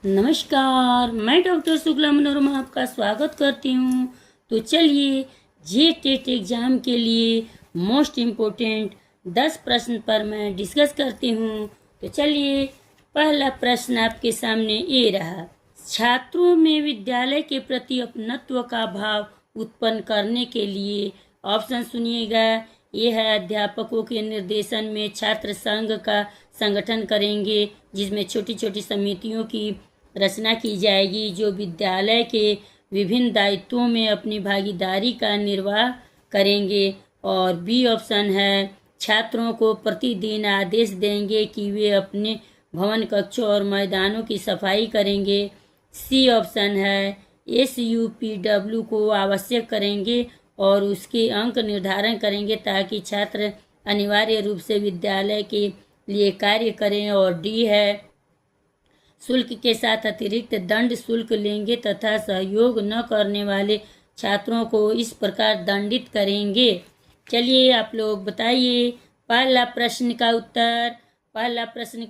नमस्कार, मैं डॉक्टर शुक्ला मनोरमा आपका स्वागत करती हूँ। तो चलिए जे टेट एग्ज़ाम के लिए मोस्ट इम्पोर्टेंट 10 प्रश्न पर मैं डिस्कस करती हूँ। तो चलिए, पहला प्रश्न आपके सामने ये रहा। छात्रों में विद्यालय के प्रति अपनत्व का भाव उत्पन्न करने के लिए ऑप्शन सुनिएगा। ये है, अध्यापकों के निर्देशन में छात्र संघ का संगठन करेंगे, जिसमें छोटी छोटी समितियों की रचना की जाएगी जो विद्यालय के विभिन्न दायित्वों में अपनी भागीदारी का निर्वाह करेंगे। और बी ऑप्शन है, छात्रों को प्रतिदिन आदेश देंगे कि वे अपने भवन कक्षों और मैदानों की सफाई करेंगे। सी ऑप्शन है, SUPW को आवश्यक करेंगे और उसके अंक निर्धारण करेंगे ताकि छात्र अनिवार्य रूप से विद्यालय के लिए कार्य करें। और डी है, शुल्क के साथ अतिरिक्त दंड शुल्क लेंगे तथा सहयोग न करने वाले छात्रों को इस प्रकार दंडित करेंगे। चलिए आप लोग बताइए पहला प्रश्न का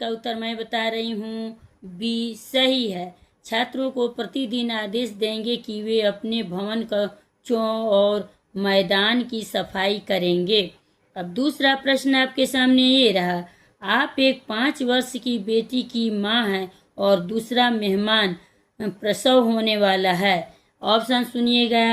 उत्तर मैं बता रही हूँ, बी सही है। छात्रों को प्रतिदिन आदेश देंगे कि वे अपने भवन कक्षों और मैदान की सफाई करेंगे। अब दूसरा प्रश्न आपके सामने ये रहा। आप एक 5 वर्ष की बेटी की माँ हैं और दूसरा मेहमान प्रसव होने वाला है। ऑप्शन सुनिएगा।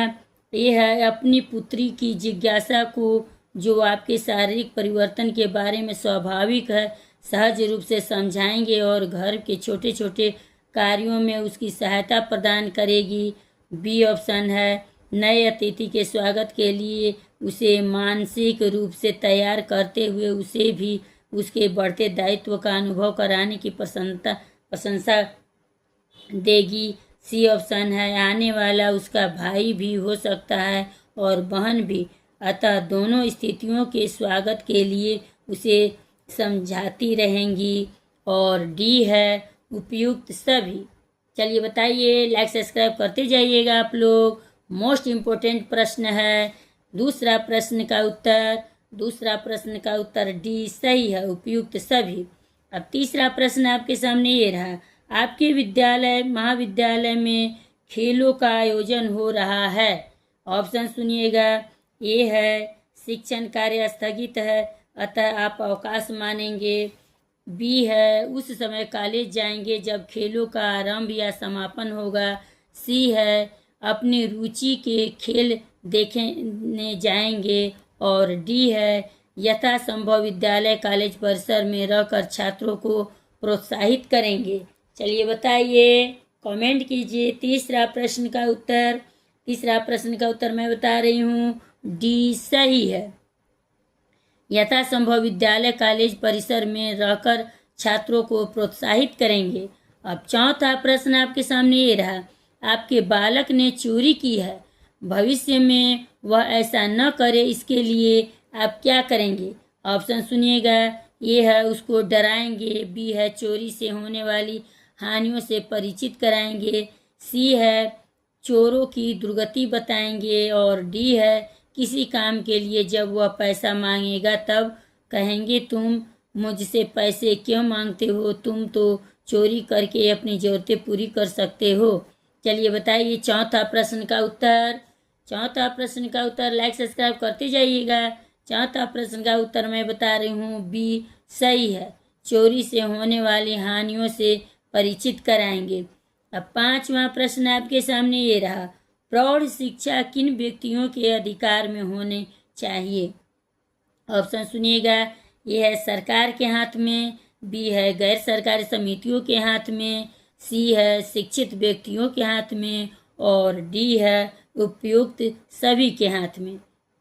ये है, अपनी पुत्री की जिज्ञासा को, जो आपके शारीरिक परिवर्तन के बारे में स्वाभाविक है, सहज रूप से समझाएंगे और घर के छोटे छोटे कार्यों में उसकी सहायता प्रदान करेगी। बी ऑप्शन है, नए अतिथि के स्वागत के लिए उसे मानसिक रूप से तैयार करते हुए उसे भी उसके बढ़ते दायित्व का अनुभव कराने की प्रशंसा देगी। सी ऑप्शन है, आने वाला उसका भाई भी हो सकता है और बहन भी, अतः दोनों स्थितियों के स्वागत के लिए उसे समझाती रहेंगी। और डी है, उपयुक्त सभी। चलिए बताइए, लाइक सब्सक्राइब करते जाइएगा आप लोग। मोस्ट इम्पोर्टेंट प्रश्न है। दूसरा प्रश्न का उत्तर डी सही है, उपयुक्त सभी। अब तीसरा प्रश्न आपके सामने ये रहा। आपके महाविद्यालय में खेलों का आयोजन हो रहा है। ऑप्शन सुनिएगा। ये है, शिक्षण कार्य स्थगित है अतः आप अवकाश मानेंगे। बी है, उस समय कॉलेज जाएंगे जब खेलों का आरंभ या समापन होगा। सी है, अपनी रुचि के खेल देखने जाएंगे। और डी है, यथासंभव विद्यालय कॉलेज परिसर में रहकर छात्रों को प्रोत्साहित करेंगे। चलिए बताइए, कमेंट कीजिए। तीसरा प्रश्न का उत्तर मैं बता रही हूँ, डी सही है, यथासंभव विद्यालय कॉलेज परिसर में रहकर छात्रों को प्रोत्साहित करेंगे। अब चौथा प्रश्न आपके सामने ये रहा। आपके बालक ने चोरी की है, भविष्य में वह ऐसा न करे, इसके लिए आप क्या करेंगे? ऑप्शन सुनिएगा। ये है, उसको डराएंगे। बी है, चोरी से होने वाली हानियों से परिचित कराएंगे। सी है, चोरों की दुर्गति बताएंगे। और डी है, किसी काम के लिए जब वह पैसा मांगेगा तब कहेंगे, तुम मुझसे पैसे क्यों मांगते हो, तुम तो चोरी करके अपनी ज़रूरतें पूरी कर सकते हो। चलिए बताइए चौथा प्रश्न का उत्तर लाइक सब्सक्राइब करते जाइएगा। चौथा प्रश्न का उत्तर मैं बता रही हूँ, बी सही है, चोरी से होने वाली हानियों से परिचित कराएंगे। अब पांचवा प्रश्न आपके सामने ये रहा। प्रौढ़ शिक्षा किन व्यक्तियों के अधिकार में होने चाहिए? ऑप्शन सुनिएगा। ये है, सरकार के हाथ में। बी है, गैर सरकारी समितियों के हाथ में। सी है, शिक्षित व्यक्तियों के हाथ में। और डी है, उपयुक्त सभी के हाथ में।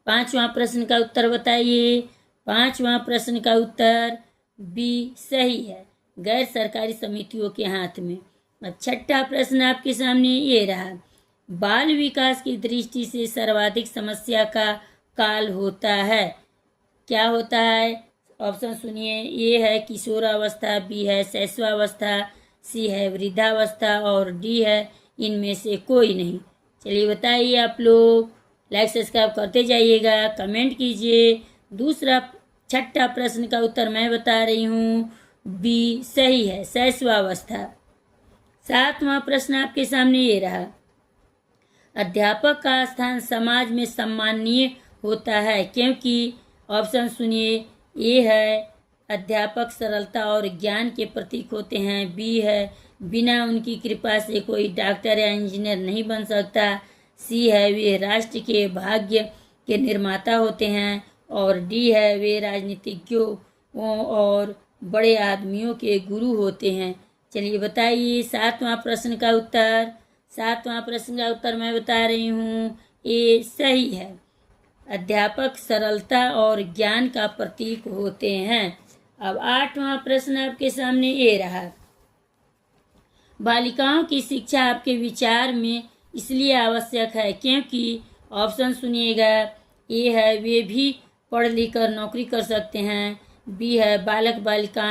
पांचवा प्रश्न का उत्तर बताइए। पांचवा प्रश्न का उत्तर बी सही है, गैर सरकारी समितियों के हाथ में। अब छठा प्रश्न आपके सामने ये रहा। बाल विकास की दृष्टि से सर्वाधिक समस्या का काल होता है, क्या होता है? ऑप्शन सुनिए। ये है, किशोरावस्था। बी है, शैशवावस्था। सी है, वृद्धावस्था। और डी है, इनमें से कोई नहीं। चलिए बताइए आप लोग, लाइक सब्सक्राइब करते जाइएगा, कमेंट कीजिए। छठा प्रश्न का उत्तर मैं बता रही हूँ, बी सही है, शैशवावस्था। 7वां प्रश्न आपके सामने ये रहा, अध्यापक का स्थान समाज में सम्माननीय होता है क्योंकि ऑप्शन सुनिए, ए है अध्यापक सरलता और ज्ञान के प्रतीक होते हैं, बी है बिना उनकी कृपा से कोई डॉक्टर या इंजीनियर नहीं बन सकता, सी है वे राष्ट्र के भाग्य के निर्माता होते हैं, और डी है वे राजनीतिज्ञों और बड़े आदमियों के गुरु होते हैं। चलिए बताइए 7वां प्रश्न का उत्तर। 7वां प्रश्न का उत्तर मैं बता रही हूँ, ये सही है, अध्यापक सरलता और ज्ञान का प्रतीक होते हैं। अब 8वां प्रश्न आपके सामने ये रहा, बालिकाओं की शिक्षा आपके विचार में इसलिए आवश्यक है क्योंकि ऑप्शन सुनिएगा, ए है वे भी पढ़ लिख कर नौकरी कर सकते हैं, बी है बालक बालिका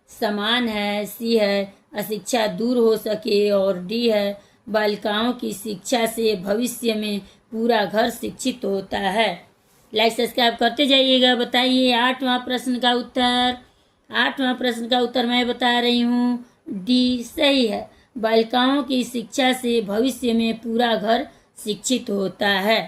समान है, सी है अशिक्षा दूर हो सके, और डी है बालिकाओं की शिक्षा से भविष्य में पूरा घर शिक्षित होता है। लाइक सब्सक्राइब करते जाइएगा। बताइए 8वां प्रश्न का उत्तर। 8वां प्रश्न का उत्तर मैं बता रही हूँ, डी सही है, बालिकाओं की शिक्षा से भविष्य में पूरा घर शिक्षित होता है।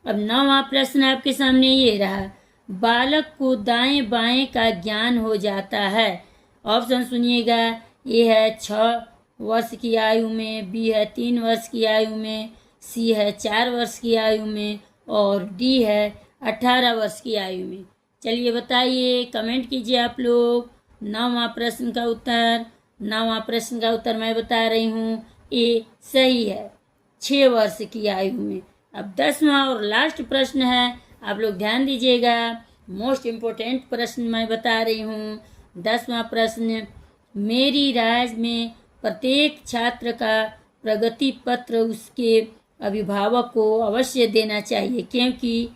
अब 9वां प्रश्न आपके सामने ये रहा, बालक को दाएं बाएं का ज्ञान हो जाता है। ऑप्शन सुनिएगा, ए है 6 वर्ष की आयु में, बी है 3 वर्ष की आयु में, सी है 4 वर्ष की आयु में, और डी है 18 वर्ष की आयु में। चलिए बताइए, कमेंट कीजिए आप लोग 9वां प्रश्न का उत्तर। 9वां प्रश्न का उत्तर मैं बता रही हूँ, ए सही है, 6 वर्ष की आयु में। अब 10वां और लास्ट प्रश्न है, आप लोग ध्यान दीजिएगा, मोस्ट इम्पोर्टेंट प्रश्न मैं बता रही हूँ। 10वां प्रश्न, मेरी राय में प्रत्येक छात्र का प्रगति पत्र उसके अभिभावक को अवश्य देना चाहिए क्योंकि,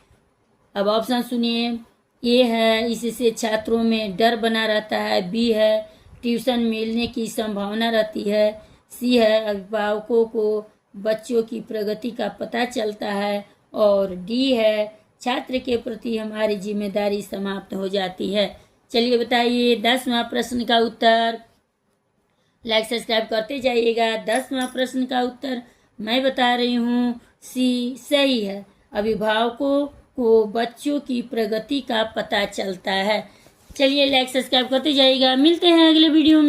अब ऑप्शन सुनिए, ए है इससे छात्रों में डर बना रहता है, बी है ट्यूशन मिलने की संभावना रहती है, सी है अभिभावकों को बच्चों की प्रगति का पता चलता है, और डी है छात्र के प्रति हमारी जिम्मेदारी समाप्त हो जाती है। चलिए बताइए 10वां प्रश्न का उत्तर। लाइक सब्सक्राइब करते जाइएगा। 10वां प्रश्न का उत्तर मैं बता रही हूँ, सी सही है, अभिभावकों को बच्चों की प्रगति का पता चलता है। चलिए लाइक सब्सक्राइब करते जाइएगा। मिलते हैं अगले वीडियो में।